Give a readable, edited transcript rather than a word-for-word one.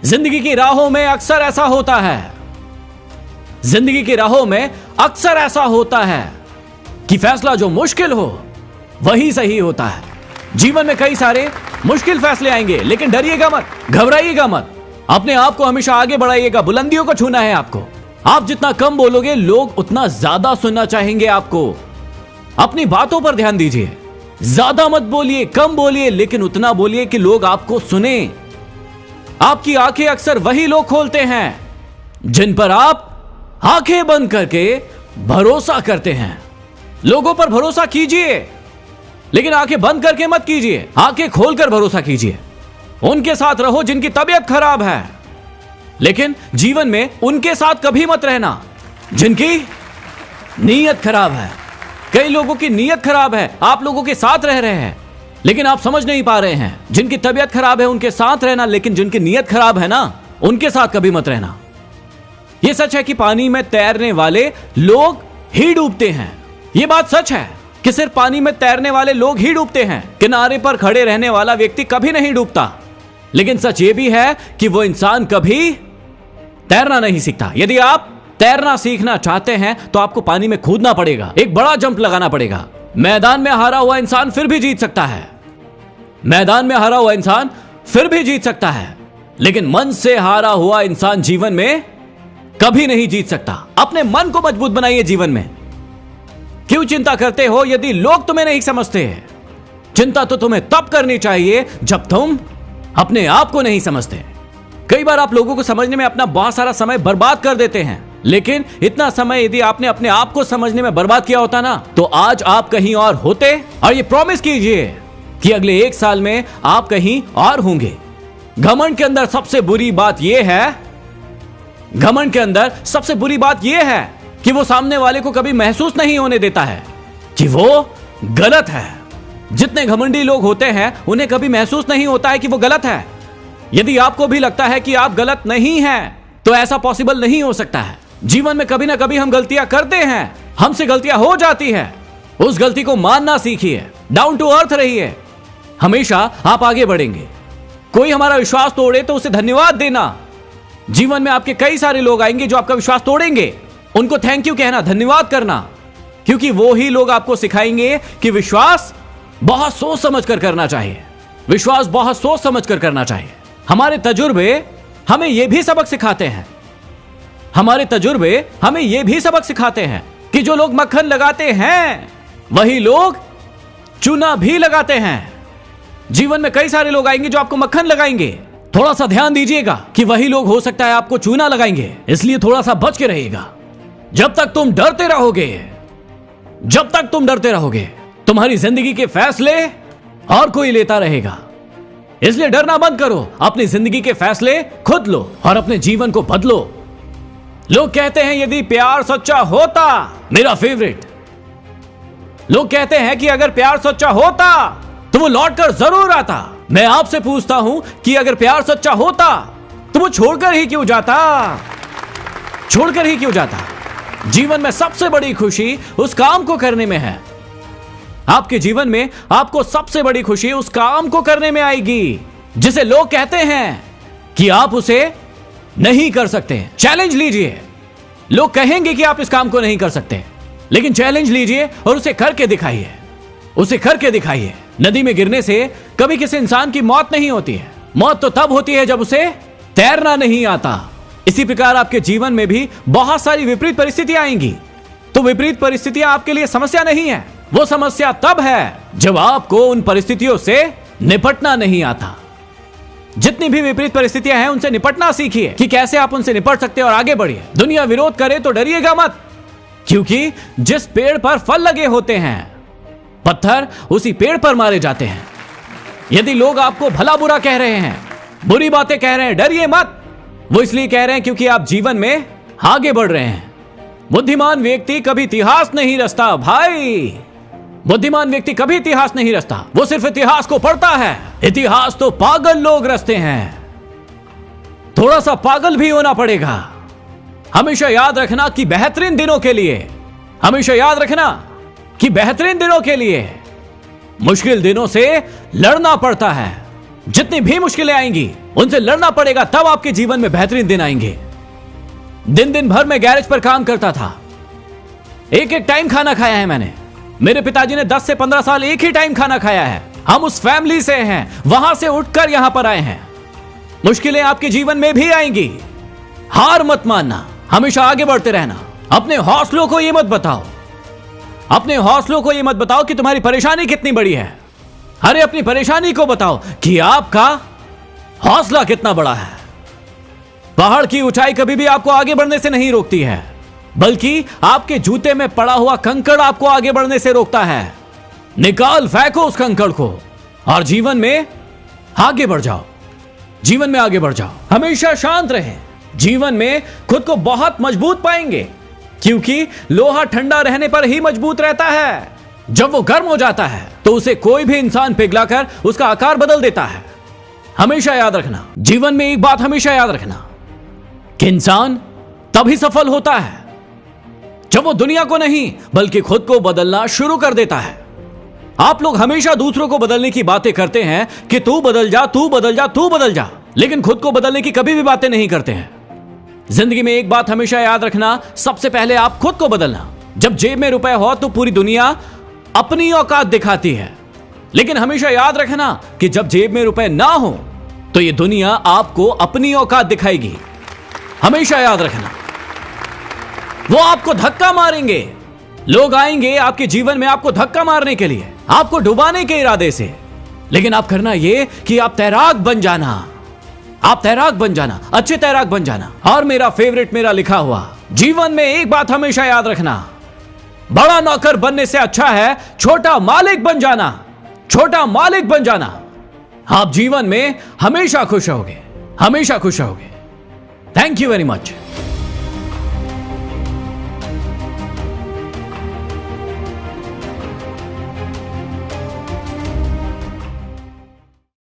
जिंदगी की राहों में अक्सर ऐसा होता है, जिंदगी की राहों में अक्सर ऐसा होता है कि फैसला जो मुश्किल हो वही सही होता है। जीवन में कई सारे मुश्किल फैसले आएंगे, लेकिन डरिएगा मत, घबराइएगा मत, अपने आप को हमेशा आगे बढ़ाइएगा। बुलंदियों को छूना है आपको। आप जितना कम बोलोगे, लोग उतना ज्यादा सुनना चाहेंगे आपको। अपनी बातों पर ध्यान दीजिए, ज्यादा मत बोलिए, कम बोलिए, लेकिन उतना बोलिए कि लोग आपको सुने। आपकी आंखें अक्सर वही लोग खोलते हैं जिन पर आप आंखें बंद करके भरोसा करते हैं। लोगों पर भरोसा कीजिए, लेकिन आंखें बंद करके मत कीजिए, आंखें खोलकर भरोसा कीजिए। उनके साथ रहो जिनकी तबीयत खराब है, लेकिन जीवन में उनके साथ कभी मत रहना जिनकी नीयत खराब है। कई लोगों की नीयत खराब है, आप लोगों के साथ रह रहे हैं, लेकिन आप समझ नहीं पा रहे हैं। जिनकी तबीयत खराब है उनके साथ रहना, लेकिन जिनकी नीयत खराब है ना, उनके साथ कभी मत रहना। यह सच है कि पानी में तैरने वाले लोग ही डूबते हैं। यह बात सच है कि सिर्फ पानी में तैरने वाले लोग ही डूबते हैं। किनारे पर खड़े रहने वाला व्यक्ति कभी नहीं डूबता। लेकिन सच यह भी है कि वो इंसान कभी तैरना नहीं सीखता। यदि आप तैरना सीखना चाहते हैं तो आपको पानी में कूदना पड़ेगा, एक बड़ा जंप लगाना पड़ेगा। मैदान में हारा हुआ इंसान फिर भी जीत सकता है, मैदान में हारा हुआ इंसान फिर भी जीत सकता है, लेकिन मन से हारा हुआ इंसान जीवन में कभी नहीं जीत सकता। अपने मन को मजबूत बनाइए जीवन में। क्यों चिंता करते हो यदि लोग तुम्हें नहीं समझते? चिंता तो तुम्हें तब करनी चाहिए जब तुम अपने आप को नहीं समझते। कई बार आप लोगों को समझने में अपना बहुत सारा समय बर्बाद कर देते हैं, लेकिन इतना समय यदि आपने अपने आप को समझने में बर्बाद किया होता ना, तो आज आप कहीं और होते। और ये प्रॉमिस कीजिए कि अगले 1 साल में आप कहीं और होंगे। घमंड के अंदर सबसे बुरी बात यह है, घमंड के अंदर सबसे बुरी बात यह है कि वो सामने वाले को कभी महसूस नहीं होने देता है कि वो गलत है। जितने घमंडी लोग होते हैं उन्हें कभी महसूस नहीं होता है कि वो गलत है। यदि आपको भी लगता है कि आप गलत नहीं हैं, तो ऐसा पॉसिबल नहीं हो सकता है। जीवन में कभी ना कभी हम गलतियां करते हैं, हमसे गलतियां हो जाती है। उस गलती को मानना सीखिए, डाउन टू अर्थ रहिए, हमेशा आप आगे बढ़ेंगे। कोई हमारा विश्वास तोड़े तो उसे धन्यवाद देना। जीवन में आपके कई सारे लोग आएंगे जो आपका विश्वास तोड़ेंगे, उनको थैंक यू कहना, धन्यवाद करना, क्योंकि वो ही लोग आपको सिखाएंगे कि विश्वास बहुत सोच समझ कर करना चाहिए। विश्वास बहुत सोच समझ कर करना चाहिए। हमारे तजुर्बे हमें यह भी सबक सिखाते हैं, हमारे तजुर्बे हमें यह भी सबक सिखाते हैं कि जो लोग मक्खन लगाते हैं वही लोग चूना भी लगाते हैं। जीवन में कई सारे लोग आएंगे जो आपको मक्खन लगाएंगे। थोड़ा सा ध्यान दीजिएगा कि वही लोग हो सकता है आपको चूना लगाएंगे, इसलिए थोड़ा सा बच के रहिएगा। जब तक तुम डरते रहोगे, जब तक तुम डरते रहोगे, तुम्हारी जिंदगी के फैसले और कोई लेता रहेगा। इसलिए डरना बंद करो, अपनी जिंदगी के फैसले खुद लो और अपने जीवन को बदलो। लोग कहते हैं यदि प्यार सच्चा होता, मेरा फेवरेट, लोग कहते हैं कि अगर प्यार सच्चा होता तो वो लौट कर जरूर आता। मैं आपसे पूछता हूं कि अगर प्यार सच्चा होता तो वो छोड़कर ही क्यों जाता? छोड़कर ही क्यों जाता? जीवन में सबसे बड़ी खुशी उस काम को करने में है। आपके जीवन में आपको सबसे बड़ी खुशी उस काम को करने में आएगी जिसे लोग कहते हैं कि आप उसे नहीं कर सकते। चैलेंज लीजिए। लोग कहेंगे कि आप इस काम को नहीं कर सकते, लेकिन चैलेंज लीजिए और उसे करके दिखाइए, उसे करके दिखाइए। नदी में गिरने से कभी किसी इंसान की मौत नहीं होती है। मौत तो तब होती है जब उसे तैरना नहीं आता। इसी प्रकार आपके जीवन में भी बहुत सारी विपरीत परिस्थितियां आएंगी। तो विपरीत परिस्थितियां आपके लिए समस्या नहीं है, वो समस्या तब है जब आपको उन परिस्थितियों से निपटना नहीं आता। जितनी भी विपरीत परिस्थितियां हैं उनसे निपटना सीखिए कि कैसे आप उनसे निपट सकते हैं और आगे बढ़िए। दुनिया विरोध करे तो डरिएगा मत, क्योंकि जिस पेड़ पर फल लगे होते हैं पत्थर उसी पेड़ पर मारे जाते हैं। यदि लोग आपको भला बुरा कह रहे हैं, बुरी बातें कह रहे हैं, डरिए मत। वो इसलिए कह रहे हैं क्योंकि आप जीवन में आगे बढ़ रहे हैं। बुद्धिमान व्यक्ति कभी इतिहास नहीं रचता भाई, बुद्धिमान व्यक्ति कभी इतिहास नहीं रचता, वो सिर्फ इतिहास को पढ़ता है। इतिहास तो पागल लोग रचते हैं। थोड़ा सा पागल भी होना पड़ेगा। हमेशा याद रखना कि बेहतरीन दिनों के लिए, हमेशा याद रखना कि बेहतरीन दिनों के लिए मुश्किल दिनों से लड़ना पड़ता है। जितनी भी मुश्किलें आएंगी उनसे लड़ना पड़ेगा, तब आपके जीवन में बेहतरीन दिन आएंगे। दिन भर मैं गैरेज पर काम करता था, एक टाइम खाना खाया है मैंने। मेरे पिताजी ने 10 से 15 साल एक ही टाइम खाना खाया है। हम उस फैमिली से हैं, वहां से उठकर यहां पर आए हैं। मुश्किलें आपके जीवन में भी आएंगी, हार मत मानना, हमेशा आगे बढ़ते रहना। अपने हौसलों को यह मत बताओ, अपने हौसलों को यह मत बताओ कि तुम्हारी परेशानी कितनी बड़ी है। अरे अपनी परेशानी को बताओ कि आपका हौसला कितना बड़ा है। पहाड़ की ऊंचाई कभी भी आपको आगे बढ़ने से नहीं रोकती है, बल्कि आपके जूते में पड़ा हुआ कंकड़ आपको आगे बढ़ने से रोकता है। निकाल फेंको उस कंकड़ को और जीवन में आगे बढ़ जाओ, जीवन में आगे बढ़ जाओ। हमेशा शांत रहें, जीवन में खुद को बहुत मजबूत पाएंगे, क्योंकि लोहा ठंडा रहने पर ही मजबूत रहता है। जब वो गर्म हो जाता है तो उसे कोई भी इंसान पिघलाकर उसका आकार बदल देता है। हमेशा याद रखना, जीवन में एक बात हमेशा याद रखना कि इंसान तभी सफल होता है जब वो दुनिया को नहीं बल्कि खुद को बदलना शुरू कर देता है। आप लोग हमेशा दूसरों को बदलने की बातें करते हैं कि तू बदल जा, तू बदल जा, तू बदल जा, लेकिन खुद को बदलने की कभी भी बातें नहीं करते हैं। जिंदगी में एक बात हमेशा याद रखना, सबसे पहले आप खुद को बदलना। जब जेब में रुपए हो तो पूरी दुनिया अपनी औकात दिखाती है, लेकिन हमेशा याद रखना कि जब जेब में रुपए ना हो तो ये दुनिया आपको अपनी औकात दिखाएगी। हमेशा याद रखना, वो आपको धक्का मारेंगे। लोग आएंगे आपके जीवन में आपको धक्का मारने के लिए, आपको डुबाने के इरादे से, लेकिन आप करना ये कि आप तैराक बन जाना, आप तैराक बन जाना, अच्छे तैराक बन जाना। और मेरा फेवरेट, मेरा लिखा हुआ, जीवन में एक बात हमेशा याद रखना, बड़ा नौकर बनने से अच्छा है छोटा मालिक बन जाना, छोटा मालिक बन जाना। आप जीवन में हमेशा खुश रहोगे, हमेशा खुश रहोगे। Thank you very much.